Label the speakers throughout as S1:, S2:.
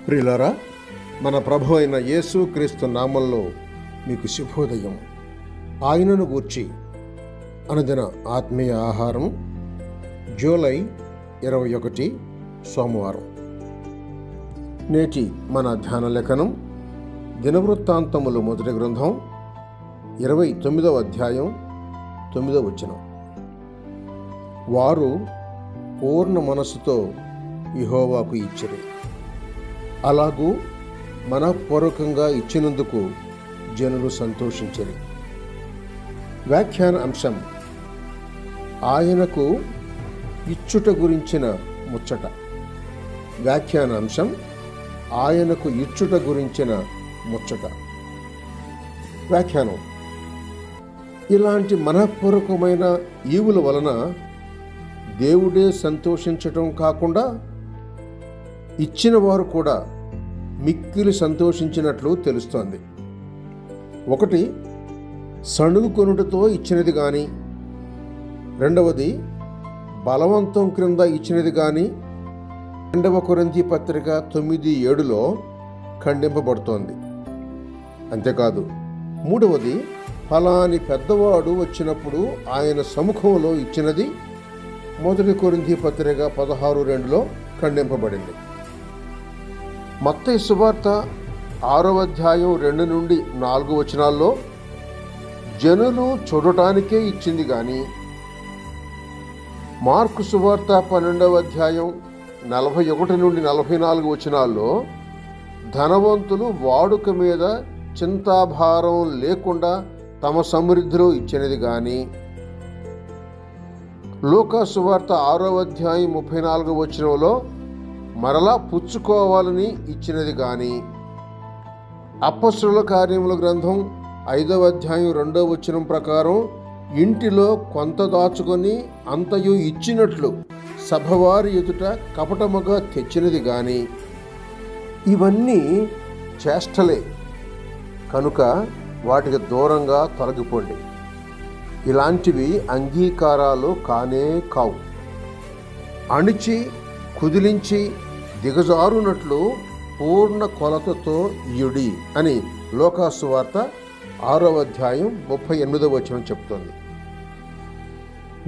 S1: ప్రియులారా, మన ప్రభు అయిన యేసు క్రీస్తు నామంలో మీకు శుభోదయం. ఆయనను గూర్చి అనుదిన ఆత్మీయ ఆహారం, జూలై 21 సోమవారం. నేటి మన ధ్యాన లేఖనం దినవృత్తాంతములు మొదటి గ్రంథం 29వ అధ్యాయం 9వ వచనం. వారు పూర్ణ మనస్సుతో యెహోవాకు ఇచ్చిరి, అలాగూ మనఃపూర్వకంగా ఇచ్చినందుకు జనులు సంతోషించిరి. వ్యాఖ్యాన అంశం: ఆయనకు ఇచ్చుట గురించిన ముచ్చట. వ్యాఖ్యాన అంశం: ఆయనకు ఇచ్చుట గురించిన ముచ్చట. వ్యాఖ్యానం: ఇలాంటి మనఃపూర్వకమైన ఈవుల వలన దేవుడే సంతోషించటం కాకుండా ఇచ్చిన వారు కూడా మిక్కిలి సంతోషించినట్లు తెలుస్తోంది. ఒకటి, సణుగుకొనుటతో ఇచ్చినది కానీ, రెండవది బలవంతం క్రింద ఇచ్చినది కానీ 2వ కొరింథీ పత్రిక 9:7లో ఖండింపబడుతోంది. అంతేకాదు, మూడవది ఫలాని పెద్దవాడు వచ్చినప్పుడు ఆయన సముఖంలో ఇచ్చినది 1 కొరింథీ పత్రిక 16:2లో ఖండింపబడింది. మత్తయి సువార్త 6వ అధ్యాయం 2 నుండి 4 వచనాల్లో జనులు చూడటానికే ఇచ్చింది కానీ, మార్కు సువార్త 12వ అధ్యాయం 41 నుండి 44 వచనాల్లో ధనవంతులు వాడుక మీద చింతాభారం లేకుండా తమ సమృద్ధిలో ఇచ్చినది కానీ, లూకా సువార్త 6వ అధ్యాయం 34వ వచనంలో మరలా పుచ్చుకోవాలని ఇచ్చినది కానీ, అపొస్తలుల కార్యముల గ్రంథం 5వ అధ్యాయం 2వ వచనం ప్రకారం ఇంటిలో కొంత దాచుకొని అంతయు ఇచ్చినట్లు సభవారి ఎదుట కపటముగా తెచ్చినది కానీ, ఇవన్నీ చేష్టలే కనుక వాటికి దూరంగా తొలగిపోండి. ఇలాంటివి అంగీకారాలు కానే కావు. అణిచి కుదిలించి దిగజారునట్లు పూర్ణ కొలతతో ఇయుడి అని లూకా సువార్త 6వ అధ్యాయం 38వ వచనం చెప్తోంది.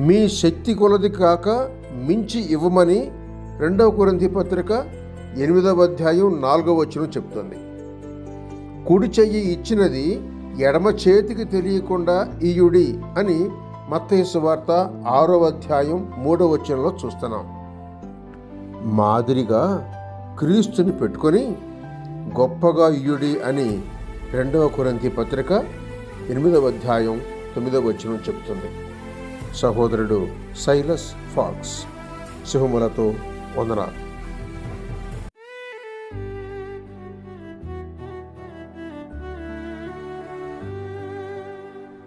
S1: మీ శక్తి కొలది కాక మించి ఇవ్వమని 2వ కొరింథీ పత్రిక 8వ అధ్యాయం 4వ వచనం చెప్తోంది. కుడి చెయ్యి ఇచ్చినది ఎడమ చేతికి తెలియకుండా ఇయుడి అని మత్తయి సువార్త 6వ అధ్యాయం 3వ వచనంలో చూస్తున్నాం. మాదిరిగా క్రీస్తుని పెట్టుకొని గొప్పగా ఇయుడి అని 2వ కొరింథీ పత్రిక 8వ అధ్యాయం 9వ వచనం చెప్తుంది. సహోదరుడు సైలస్ ఫాక్స్. శుభములతో వందనాలు.